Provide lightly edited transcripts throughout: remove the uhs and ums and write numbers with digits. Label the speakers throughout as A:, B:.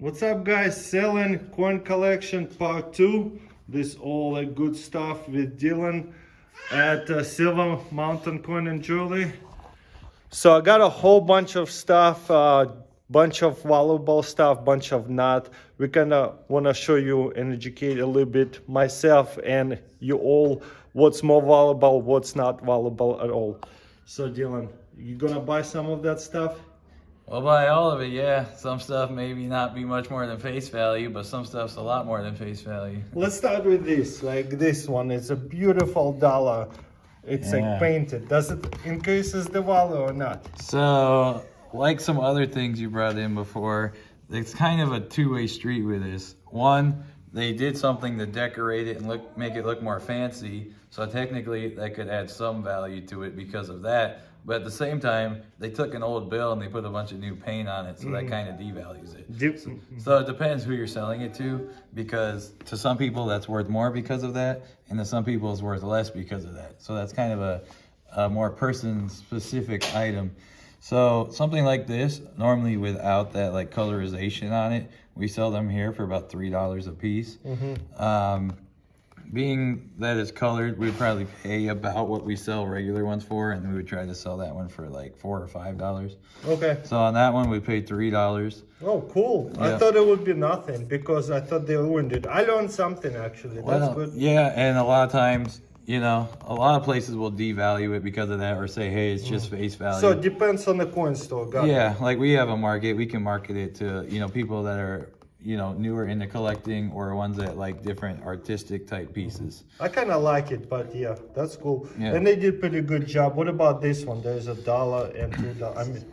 A: What's up, guys? Selling coin collection part 2. This all good stuff with Dylan at Silver Mountain Coin and Jewelry. So I got a whole bunch of stuff, bunch of valuable stuff, bunch of not. We kind of want to show you and educate a little bit myself and you all what's more valuable, what's not valuable at all. So Dylan, you gonna buy some of that stuff?
B: Well, buy all of it, yeah. Some stuff maybe not be much more than face value, but some stuff's a lot more than face value.
A: Let's start with this, like this one. It's a beautiful dollar. It's like painted. Does it increases the value or not?
B: So, like some other things you brought in before, it's kind of a two-way street with this. One, they did something to decorate it and make it look more fancy. So technically, that could add some value to it because of that. But at the same time, they took an old bill and they put a bunch of new paint on it, so that kind of devalues it. So it depends who you're selling it to, because to some people that's worth more because of that, and to some people it's worth less because of that. So that's kind of a more person-specific item. So something like this, normally without that like colorization on it, we sell them here for about $3 a piece. Being that it's colored, we'd probably pay about what we sell regular ones for, and we would try to sell that one for like $4 or $5.
A: Okay.
B: So on that one, we paid $3.
A: Oh, cool. Yeah. I thought it would be nothing because I thought they ruined it. I learned something actually. That's good.
B: Yeah, and a lot of times, you know, a lot of places will devalue it because of that or say, hey, it's just face value.
A: So it depends on the coin store.
B: Like we have a market. We can market it to, you know, people that are, you know, newer into collecting or ones that like different artistic type pieces.
A: I kind of like it, but yeah, that's cool. Yeah. And they did pretty good job. What about this one? There's $1 and $2. I mean,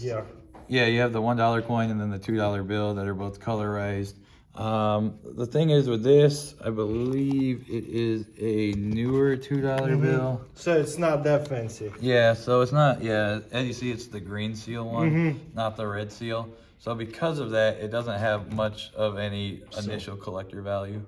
A: yeah.
B: Yeah, you have the $1 coin and then the $2 bill that are both colorized. The thing is with this, I believe it is a newer $2 bill.
A: So it's not that fancy.
B: Yeah, so it's not, as you see, it's the green seal one, not the red seal. So because of that, it doesn't have much of any initial collector value.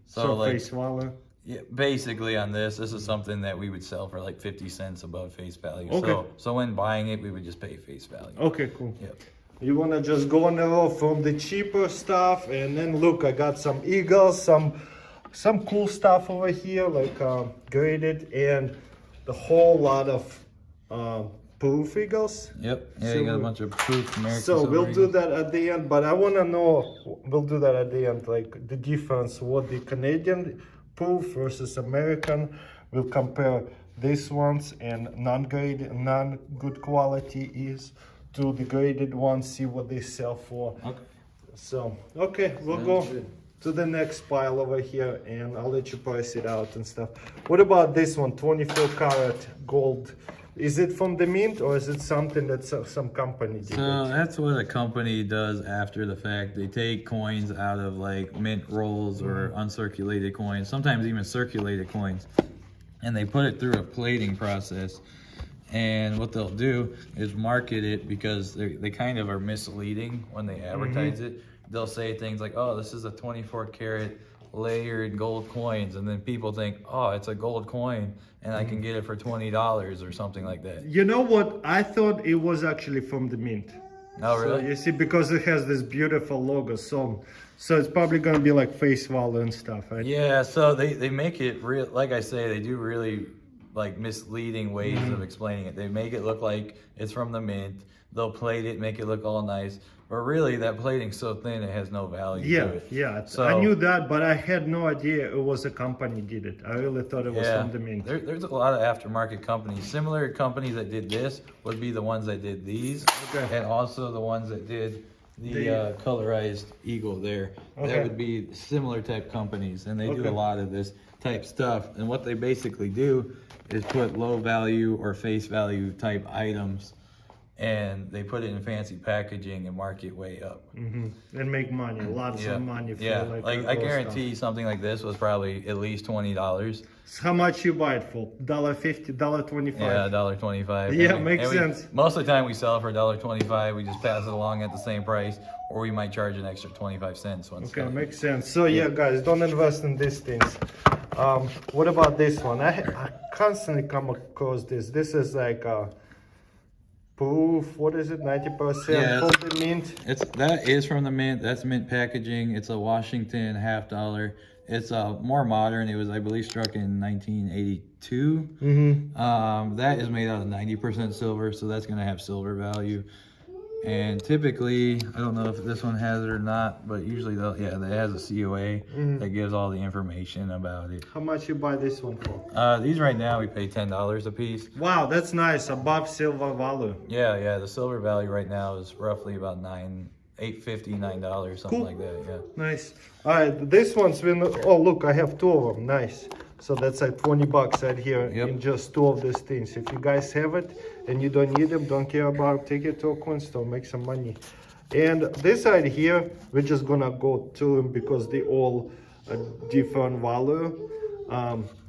A: So like, face value?
B: Yeah, basically on this is something that we would sell for like 50 cents above face value.
A: Okay.
B: So when buying it, we would just pay face value.
A: Okay, cool.
B: Yep.
A: You want to just go on the road from the cheaper stuff, and then look, I got some eagles, some cool stuff over here, like graded, and the whole lot of proof eagles.
B: Yep. Yeah, so you got a bunch of proof American.
A: So we'll do that at the end, but I want to know, we'll do that at the end, like the difference, what the Canadian proof versus American. We'll compare these ones and non-graded, non-good quality is to the graded ones, see what they sell for. Okay. So, okay, we'll go to the next pile over here and I'll let you price it out and stuff. What about this one, 24 karat gold? Is it from the mint or is it something that some company did?
B: So that's what a company does after the fact. They take coins out of like mint rolls or uncirculated coins, sometimes even circulated coins, and they put it through a plating process. And what they'll do is market it because they kind of are misleading when they advertise it. They'll say things like, oh, this is a 24 karat layered gold coins, and then people think, oh, it's a gold coin and I can get it for $20 or something like that.
A: You know what? I thought it was actually from the mint.
B: Oh, really?
A: So you see, because it has this beautiful logo, so it's probably gonna be like face value and stuff, right?
B: Yeah, so they make it real. Like I say, they do really like misleading ways of explaining it. They make it look like it's from the mint. They'll plate it, make it look all nice, but really that plating's so thin it has no value to it.
A: Yeah,
B: so,
A: I knew that, but I had no idea it was a company did it. I really thought it was from the mint.
B: There's a lot of aftermarket companies. Similar companies that did this would be the ones that did these, and also the ones that did the colorized eagle there. That would be similar type companies, and they do a lot of this type stuff. And what they basically do is put low value or face value type items, and they put it in fancy packaging and mark it way up.
A: And make money, lots of money. For
B: like I guarantee something like this was probably at least $20.
A: So how much you buy it for? $1.50, $1.25?
B: Yeah, $1.25.
A: Yeah, makes sense.
B: Most of the time we sell it for $1.25. We just pass it along at the same price, or we might charge an extra 25 cents.
A: Okay, makes sense. So yeah, guys, don't invest in these things. What about this one? I constantly come across this. This is like proof. What is it? 90%
B: Yeah,
A: from the mint.
B: That is from the mint. That's mint packaging. It's a Washington $half. It's more modern. It was, I believe, struck in 1982. That is made out of 90% silver, so that's gonna have silver value. And typically, I don't know if this one has it or not, but usually it has a COA that gives all the information about it.
A: How much you buy this one for?
B: These right now we pay $10 a piece.
A: Wow, that's nice. Above silver value.
B: Yeah. The silver value right now is roughly about $8.50, $9, something like that. Yeah.
A: Nice. All right, this one's been. Oh, look, I have two of them. Nice. So that's like $20 right here in just two of these things. If you guys have it and you don't need them, don't care about, take it to a coin store, make some money. And this side here, we're just gonna go to them because they all different value.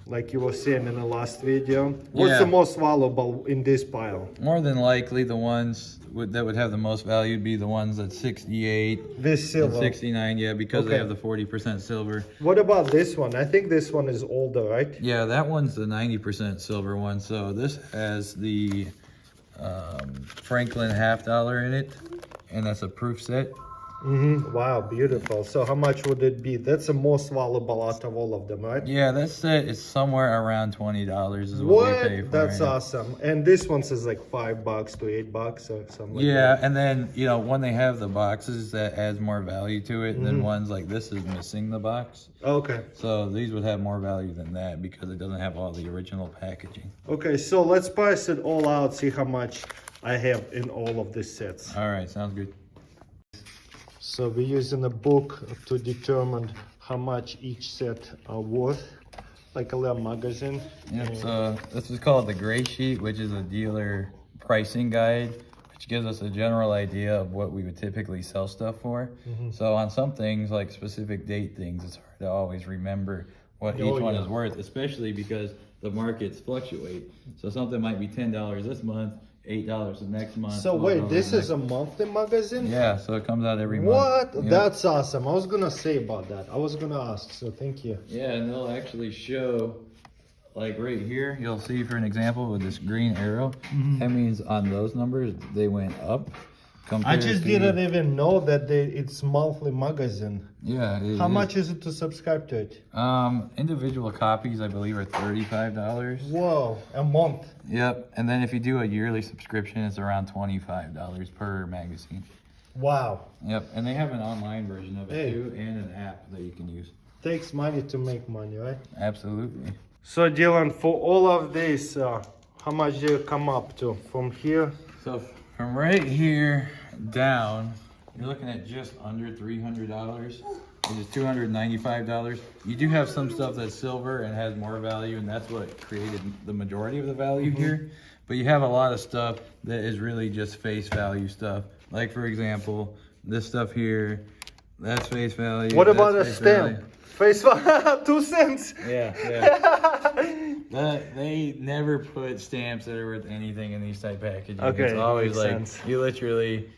A: Like you were saying in the last video. What's the most valuable in this pile?
B: More than likely, the ones that would have the most value would be the ones at 68.
A: This silver.
B: 69, because they have the 40% silver.
A: What about this one? I think this one is older, right?
B: Yeah, that one's the 90% silver one. So this has the Franklin $half in it, and that's a proof set.
A: Wow, beautiful. So how much would it be? That's the most valuable out of all of them, right?
B: Yeah, that set is somewhere around $20 is what we pay for.
A: That's awesome. And this one says like $5 to $8 or something like that.
B: And then, when they have the boxes, that adds more value to it than ones like this is missing the box.
A: Okay.
B: So these would have more value than that because it doesn't have all the original packaging.
A: Okay, so let's price it all out, see how much I have in all of these sets.
B: All right, sounds good.
A: So we're using a book to determine how much each set are worth, like a little magazine.
B: Yep, so this is called the gray sheet, which is a dealer pricing guide, which gives us a general idea of what we would typically sell stuff for. So on some things, like specific date things, it's hard to always remember what each one is worth, especially because the markets fluctuate. So something might be $10 this month, $8 the next month.
A: So wait, this is a monthly magazine?
B: Yeah, so it comes out every month.
A: What?
B: Yep.
A: That's awesome. I was gonna say about that. I was gonna ask, so thank you.
B: Yeah, and they'll actually show, like right here, you'll see for an example with this green arrow, that means on those numbers, they went up.
A: I just didn't even know that it's monthly magazine.
B: Yeah,
A: How much is it to subscribe to it?
B: Individual copies, I believe, are $35.
A: Whoa, a month.
B: Yep, and then if you do a yearly subscription, it's around $25 per magazine.
A: Wow.
B: Yep, and they have an online version of it too, and an app that you can use.
A: Takes money to make money, right?
B: Absolutely.
A: So Dylan, for all of this, how much do you come up to from here?
B: So from right here down, you're looking at just under $300, which is $295. You do have some stuff that's silver and has more value, and that's what created the majority of the value here. But you have a lot of stuff that is really just face value stuff. Like for example, this stuff here, that's face value.
A: What about a stamp? Face value, 2 cents.
B: Yeah. They never put stamps that are worth anything in these type packaging.
A: Okay,
B: it's always like
A: sense.
B: You literally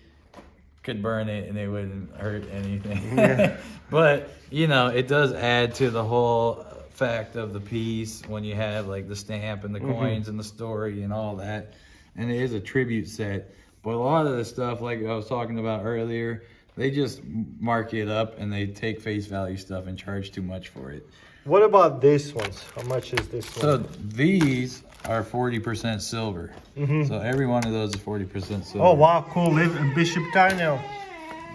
B: could burn it and it wouldn't hurt anything. But it does add to the whole fact of the piece when you have like the stamp and the coins and the story and all that. And it is a tribute set. But a lot of the stuff, like I was talking about earlier, they just mark it up and they take face value stuff and charge too much for it.
A: What about these ones? How much is this one?
B: So these are 40% silver. So every one of those is 40% silver.
A: Oh wow, cool. Bishop Daniel.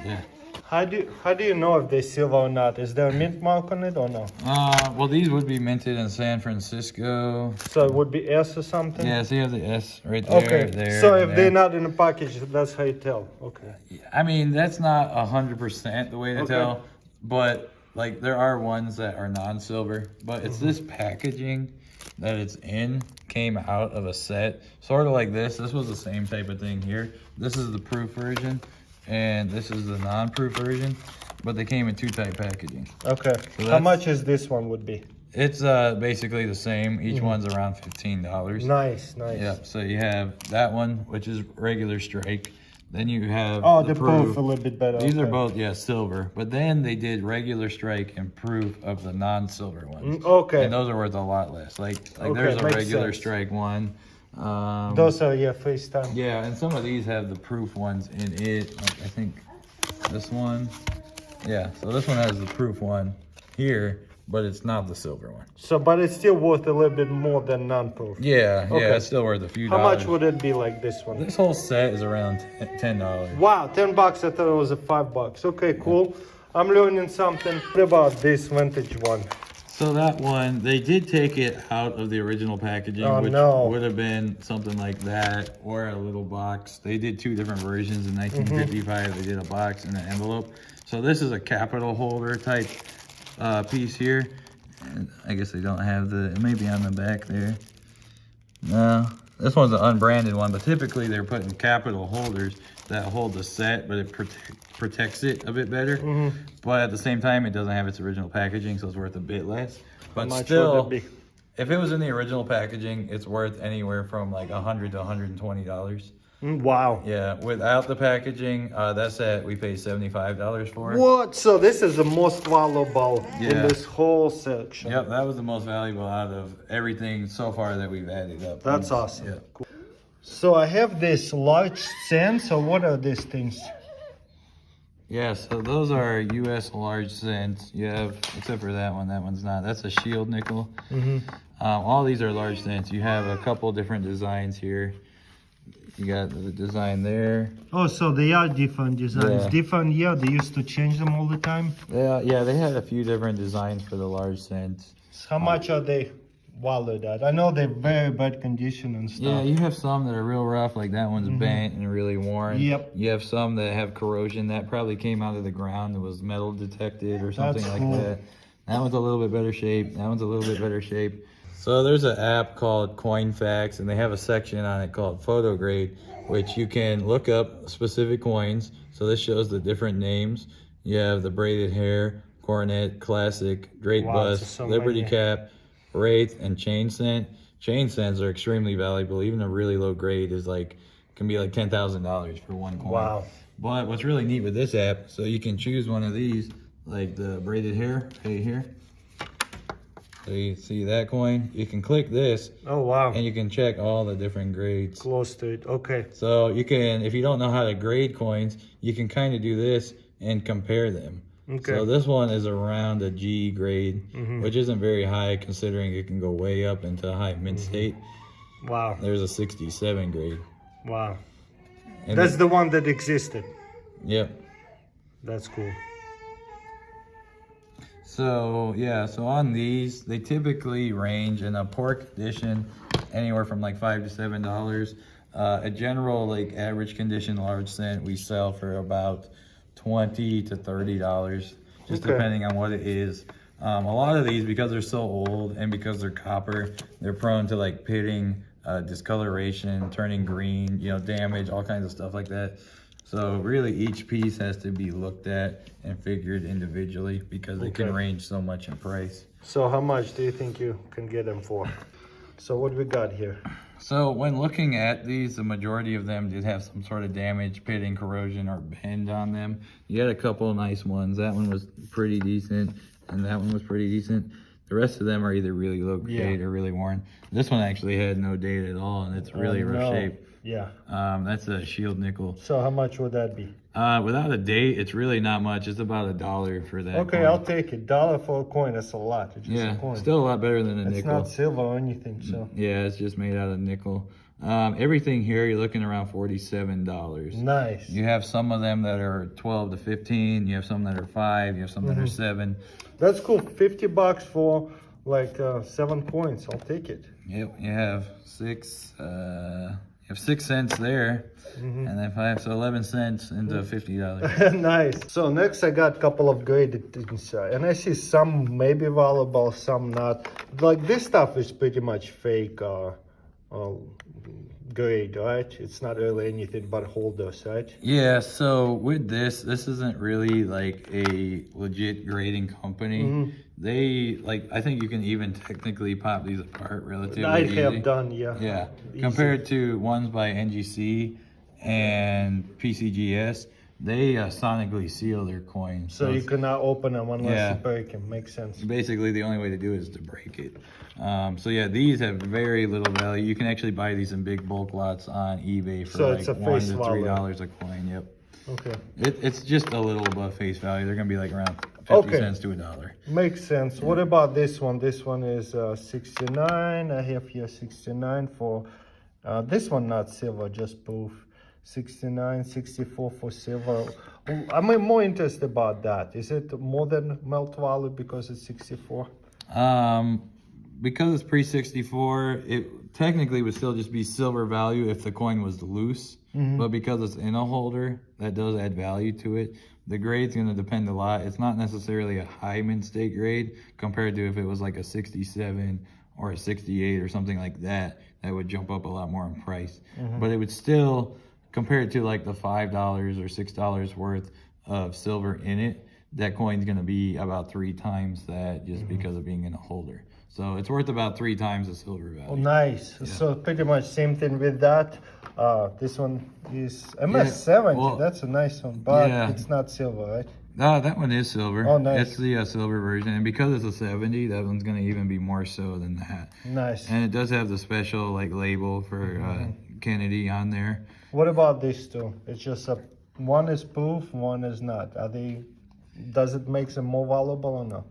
B: Yeah.
A: How do you know if they're silver or not? Is there a mint mark on it or no?
B: Well, these would be minted in San Francisco.
A: So it would be S or something?
B: Yeah, so you have the S right there.
A: Okay,
B: there,
A: so if
B: there.
A: they're not in the package, that's how you tell. Okay.
B: I mean, that's not 100% the way to tell, but like there are ones that are non-silver, but it's this packaging that it's in came out of a set, sort of like this. This was the same type of thing here. This is the proof version, and this is the non-proof version, but they came in 2-type packaging.
A: Okay.
B: So
A: how much is this one would be?
B: It's basically the same. Each one's around $15.
A: Nice.
B: Yep. So you have that one, which is regular strike. Then you have
A: the proof a little bit better.
B: These are both silver, but then they did regular strike and proof of the non-silver ones.
A: Okay.
B: And those are worth a lot less. Like there's a regular strike one
A: Those are, yeah, FaceTime.
B: Yeah, and some of these have the proof ones in it. Like I think this one. Yeah, so this one has the proof one here, but it's not the silver one.
A: So, but it's still worth a little bit more than non-proof.
B: Yeah,
A: Okay.
B: yeah, it's still worth a few
A: How
B: dollars.
A: much would it be like this one?
B: This whole set is around $10.
A: Wow, $10. I thought it was a $5. Okay, cool. I'm learning something. What about this vintage one?
B: So that one, they did take it out of the original packaging, which would have been something like that, or a little box. They did two different versions. In 1955, they did a box and an envelope. So this is a capital holder type piece here. And I guess they don't have it may be on the back there. No, this one's an unbranded one, but typically they're putting capital holders that hold the set, but it protects it a bit better. But at the same time, it doesn't have its original packaging, so it's worth a bit less. But still, if it was in the original packaging, it's worth anywhere from like $100 to $120.
A: Wow.
B: Yeah, without the packaging, that set we paid $75 for.
A: What? So this is the most valuable in this whole section.
B: Yep, that was the most valuable out of everything so far that we've added up.
A: That's awesome.
B: Yeah.
A: Cool. So I have this large cent. So what are these things?
B: Yeah, so those are U.S. large cents. You have, except for that one's not. That's a shield nickel. All these are large cents. You have a couple different designs here. You got the design there.
A: Oh, so they are different designs.
B: Yeah.
A: Different, yeah, they used to change them all the time.
B: Yeah, they had a few different designs for the large cents.
A: How much are they valued at? I know they're very bad condition and stuff.
B: Yeah, you have some that are real rough, like that one's bent and really worn.
A: Yep.
B: You have some that have corrosion that probably came out of the ground. It was metal detected or something
A: That's
B: like
A: cool.
B: that. That one's a little bit better shape. That one's a little bit better shape. So there's an app called CoinFacts, and they have a section on it called Photo Grade, which you can look up specific coins. So this shows the different names. You have the braided hair, coronet, classic, great bust,
A: so
B: Liberty
A: many.
B: cap, wraith, and chain cent. Chain cents are extremely valuable. Even a really low grade is like, can be like $10,000 for one coin.
A: Wow.
B: But what's really neat with this app, so you can choose one of these, like the braided hair right here. So you see that coin, you can click this.
A: Oh, wow.
B: And you can check all the different grades.
A: Close to it, okay.
B: So you can, if you don't know how to grade coins, you can kind of do this and compare them.
A: Okay.
B: So this one is around a G grade, which isn't very high considering it can go way up into high mint state.
A: Wow.
B: There's a 67 grade.
A: Wow.
B: And
A: That's the one that existed.
B: Yep.
A: That's cool.
B: So yeah, so on these, they typically range in a poor condition anywhere from like $5 to $7. A general like average condition large cent we sell for about $20 to $30, just depending on what it is. A lot of these, because they're so old and because they're copper, they're prone to like pitting, discoloration, turning green, damage, all kinds of stuff like that. So really each piece has to be looked at and figured individually because they can range so much in price.
A: So how much do you think you can get them for? So what we got here?
B: So when looking at these, the majority of them did have some sort of damage, pitting, corrosion, or bend on them. You had a couple of nice ones. That one was pretty decent, and that one was pretty decent. The rest of them are either really low grade or really worn. This one actually had no date at all, and it's really rough shape.
A: Yeah.
B: That's a shield nickel.
A: So how much would that be?
B: Without a date, it's really not much. It's about $1 for that.
A: Okay,
B: coin.
A: I'll take it. $1 for a coin, that's a lot. It's just a coin.
B: Still a lot better than a
A: It's
B: nickel.
A: not silver or anything, so.
B: Yeah, it's just made out of nickel. Everything here, you're looking around $47.
A: Nice.
B: You have some of them that are 12 to 15. You have some that are 5. You have some that are 7.
A: That's cool. $50 for like 7 coins. I'll take it.
B: Yep, you have 6. You have 6 cents there, and then 5, so 11 cents into $50.
A: Nice. So next I got a couple of graded things, and I see some maybe valuable, some not. Like this stuff is pretty much fake grade, right? It's not really anything but holders, right?
B: Yeah, so with this isn't really like a legit grading company. They, like, I think you can even technically pop these apart relatively
A: I
B: easy.
A: have done, yeah.
B: Yeah,
A: Easy.
B: compared to ones by NGC and PCGS, they sonically seal their coins.
A: So you cannot open them unless you break them. Makes sense.
B: Basically, the only way to do it is to break it. So yeah, these have very little value. You can actually buy these in big bulk lots on eBay for like
A: it's a
B: $1
A: face
B: to
A: value.
B: $3 a coin. Yep.
A: Okay.
B: It's just a little above face value. They're gonna be like around 50 cents to $1.
A: Makes sense. What about this one? This one is 69. I have here 69 for this one, not silver, just proof. 69, 64 for silver. I'm more interested about that. Is it more than melt value because it's 64?
B: Because it's pre-64, it technically would still just be silver value if the coin was loose. But because it's in a holder, that does add value to it. The grade's going to depend a lot. It's not necessarily a high mint state grade compared to if it was like a 67 or a 68 or something like that. That would jump up a lot more in price. But it would still, compared to like the $5 or $6 worth of silver in it, that coin's going to be about 3 times that just because of being in a holder. So it's worth about 3 times the silver value.
A: Oh, nice. Yeah. So pretty much same thing with that. This one is MS70.
B: Well,
A: that's a nice one, but it's not silver, right?
B: No, that one is silver.
A: Oh, nice.
B: It's the silver version. And because it's a 70, that one's going to even be more so than that.
A: Nice.
B: And it does have the special like label for Kennedy on there.
A: What about these two? It's just one is proof, one is not. Does it make them more valuable or no?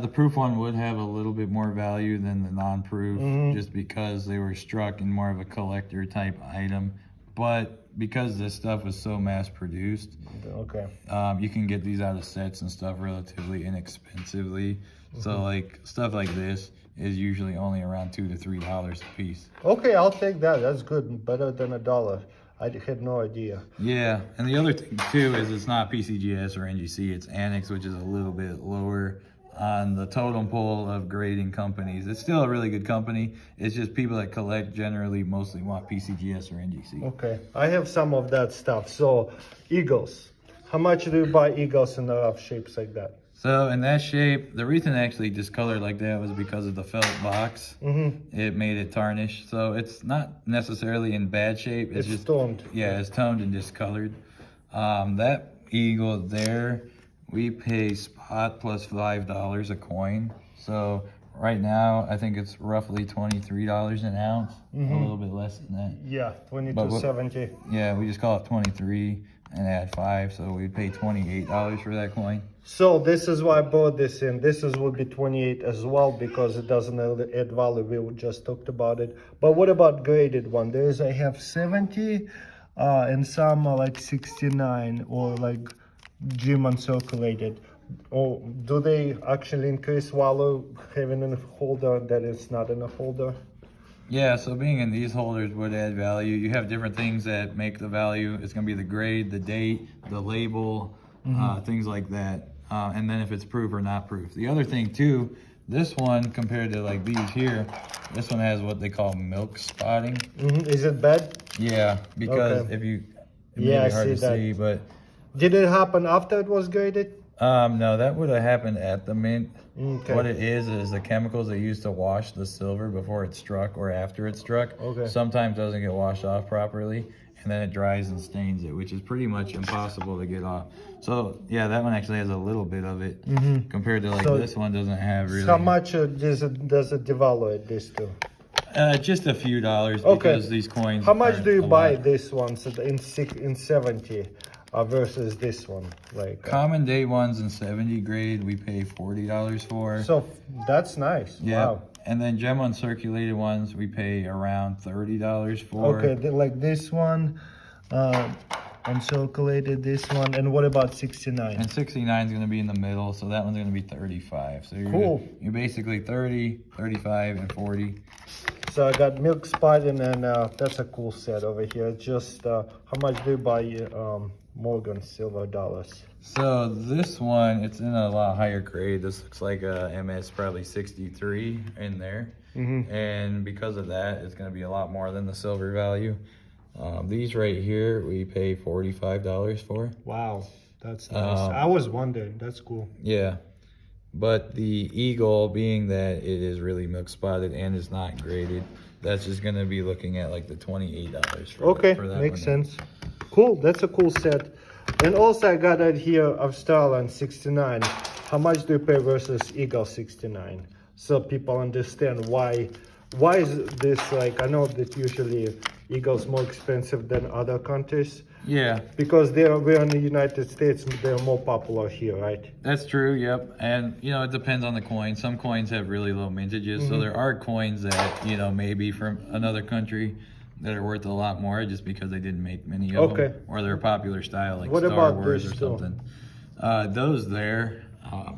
B: The proof one would have a little bit more value than the non-proof, just because they were struck in more of a collector type item. But because this stuff was so mass produced, you can get these out of sets and stuff relatively inexpensively. So like stuff like this is usually only around $2 to $3 a piece.
A: Okay, I'll take that. That's good. Better than $1. I had no idea.
B: Yeah, and the other thing too is it's not PCGS or NGC, it's Annex, which is a little bit lower on the totem pole of grading companies. It's still a really good company. It's just people that collect generally mostly want PCGS or NGC.
A: Okay, I have some of that stuff. So Eagles, how much do you buy Eagles in the rough shapes like that?
B: So in that shape, the reason I actually discolored like that was because of the felt box. It made it tarnish. So it's not necessarily in bad shape.
A: It's
B: just
A: toned.
B: Yeah, it's toned and discolored. That Eagle there, we pay spot plus $5 a coin. So right now, I think it's roughly $23 an ounce, a little bit less than that.
A: Yeah, 22.70.
B: Yeah, we just call it 23 and add 5, so we pay $28 for that coin.
A: So this is why I bought this in. This would be 28 as well because it doesn't add value. We just talked about it. But what about graded one? I have 70 and some are like 69 or like gem uncirculated. Or do they actually increase value having in a holder that is not in a holder?
B: Yeah, so being in these holders would add value. You have different things that make the value. It's going to be the grade, the date, the label, things like that. And then if it's proof or not proof. The other thing too, this one compared to like these here, this one has what they call milk spotting.
A: Is it bad?
B: Yeah, because if you, it may be hard to see, but.
A: Did it happen after it was graded?
B: No, that would have happened at the mint.
A: Okay.
B: What it is the chemicals they use to wash the silver before it's struck or after it's struck. Sometimes doesn't get washed off properly, and then it dries and stains it, which is pretty much impossible to get off. So yeah, that one actually has a little bit of it compared to like this one doesn't have really.
A: How much does it devalue this too?
B: Just a few dollars because these coins.
A: How much do you buy this one in 70? Versus this one, like
B: common day ones in 70 grade, we pay $40 for.
A: So that's nice.
B: Yeah.
A: Wow.
B: And then gem uncirculated ones, we pay around $30 for.
A: Okay, like this one, uncirculated this one, and what about 69?
B: And 69 is going to be in the middle, so that one's going to be 35. So you're basically 30, 35, and 40.
A: So I got milk spot, and then that's a cool set over here. Just how much do you buy Morgan silver dollars?
B: So this one, it's in a lot higher grade. This looks like a MS probably 63 in there. And because of that, it's going to be a lot more than the silver value. These right here, we pay $45 for.
A: Wow, that's nice. I was wondering. That's cool.
B: Yeah. But the Eagle, being that it is really milk spotted and it's not graded, that's just going to be looking at like the $28 for
A: okay,
B: for that
A: makes
B: one.
A: sense. Cool, that's a cool set. And also I got it here Australian 69. How much do you pay versus Eagle 69? So people understand why is this, like, I know that usually Eagle's more expensive than other countries.
B: Yeah,
A: Because we're in the United States, they're more popular here, right?
B: that's true. Yep. And you know, it depends on the coin. Some coins have really low mintages, so there are coins that, you know, maybe from another country that are worth a lot more just because they didn't make many of them, or they're a popular style like
A: What
B: Star
A: about
B: Wars
A: this
B: or
A: too?
B: something. Those there,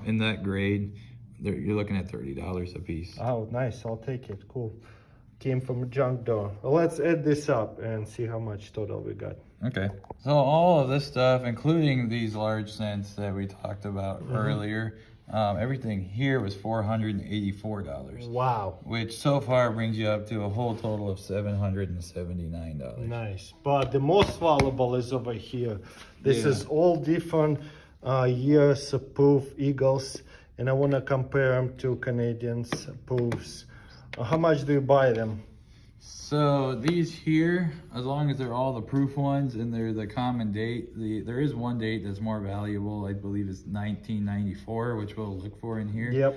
B: in that grade, you're looking at $30 a piece.
A: Oh, nice. I'll take it. Cool. Came from a junk door. Well, let's add this up and see how much total we got.
B: Okay. So all of this stuff, including these large cents that we talked about earlier, everything here was $484.
A: Wow.
B: Which so far brings you up to a whole total of $779.
A: Nice. But the most valuable is over here. This
B: Yeah.
A: is all different years of proof Eagles. And I want to compare them to Canadians proofs. How much do you buy them?
B: So these here, as long as they're all the proof ones and they're the common date, there is one date that's more valuable. I believe it's 1994, which we'll look for in here.
A: Yep.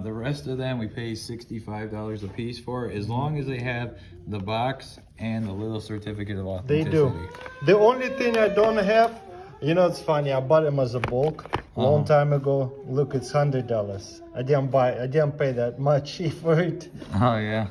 B: The rest of them we pay $65 a piece for, as long as they have the box and the little certificate of
A: They
B: authenticity.
A: do. The only thing I don't have, you know, it's funny. I bought them as a bulk a long time ago. Look, it's $100. I didn't pay that much for it.
B: Oh yeah.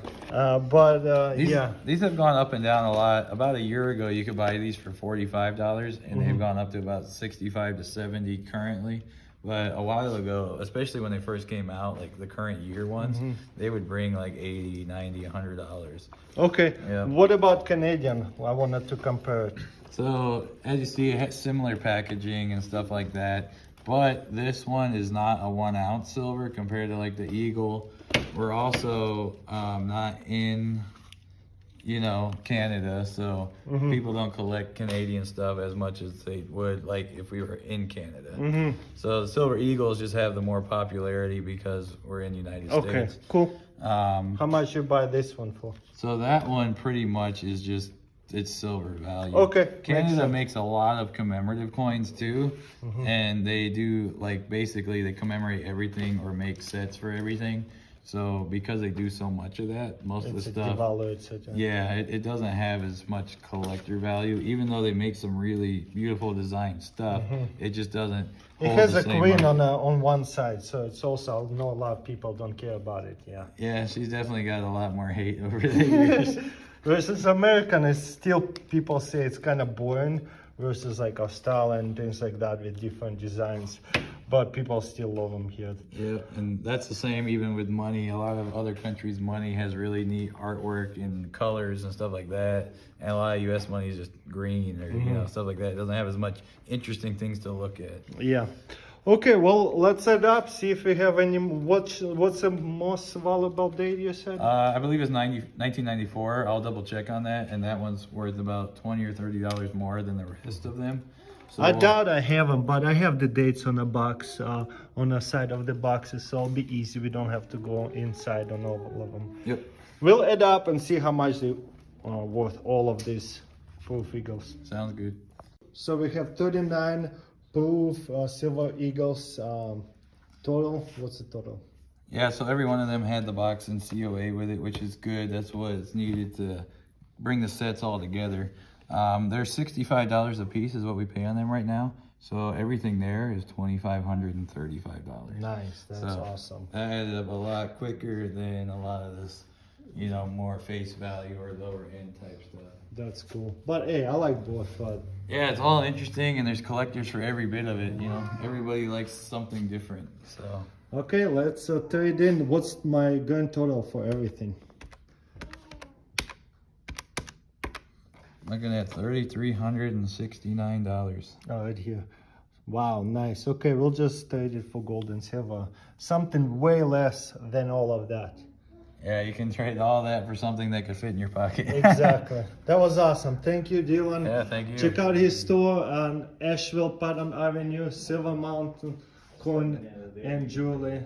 B: These have gone up and down a lot. About a year ago, you could buy these for $45, and they've gone up to about 65 to 70 currently. But a while ago, especially when they first came out, like the current year ones, they would bring like $80, $90, $100.
A: Okay.
B: Yeah.
A: What about Canadian? I wanted to compare it.
B: So as you see, it has similar packaging and stuff like that. But this one is not a 1 ounce silver compared to like the Eagle. We're also not in, you know, Canada, so people don't collect Canadian stuff as much as they would like if we were in Canada. So the Silver Eagles just have the more popularity because we're in the United
A: Okay,
B: States.
A: cool.
B: Um,
A: How much you buy this one for?
B: so that one pretty much is just, it's silver value.
A: Okay, makes
B: Canada
A: sense.
B: makes a lot of commemorative coins too, and they do, like, basically they commemorate everything or make sets for everything. So because they do so much of that, most of the
A: It's a
B: stuff,
A: devalued, etc.
B: yeah, it doesn't have as much collector value. Even though they make some really beautiful design stuff, it just doesn't.
A: It
B: hold
A: has
B: the
A: a
B: same
A: queen
B: mark.
A: on one side, so it's also, I know a lot of people don't care about it. Yeah.
B: Yeah, she's definitely got a lot more hate over the years.
A: Versus American, is still, people say it's kind of boring. Versus like Australian and things like that with different designs, but people still love them here.
B: Yeah, and that's the same even with money. A lot of other countries' money has really neat artwork and colors and stuff like that. And a lot of U.S. money is just green or you know, stuff like that. It doesn't have as much interesting things to look at.
A: Yeah. Okay, well, let's add up, see if we have any. What's the most valuable date you said?
B: I believe it's 1994. I'll double check on that, and that one's worth about $20 or $30 more than the rest of them. So
A: I doubt I have them, but I have the dates on the box, on the side of the boxes, so it'll be easy. We don't have to go inside on all of them.
B: Yep.
A: We'll add up and see how much they are worth, all of these proof eagles.
B: Sounds good.
A: So we have 39 proof silver eagles total. What's the total?
B: Yeah, so every one of them had the box and COA with it, which is good. That's what is needed to bring the sets all together. They're $65 a piece is what we pay on them right now. So everything there is $2,535.
A: Nice, that's awesome.
B: That added up a lot quicker than a lot of this, you know, more face value or lower end type stuff.
A: That's cool. But hey, I like both, but
B: Yeah, it's all interesting, and there's collectors for every bit of it. You know, everybody likes something different. So
A: okay, let's trade in. What's my grand total for everything?
B: looking at $3,369.
A: Right here. Wow, nice. Okay, we'll just trade it for gold and silver. Something way less than all of that.
B: Yeah, you can trade all that for something that could fit in your pocket.
A: Exactly. That was awesome. Thank you, Dylan.
B: Yeah, thank you.
A: Check out his store on Asheville, Putnam Avenue, Silver Mountain Coin and Jewelry.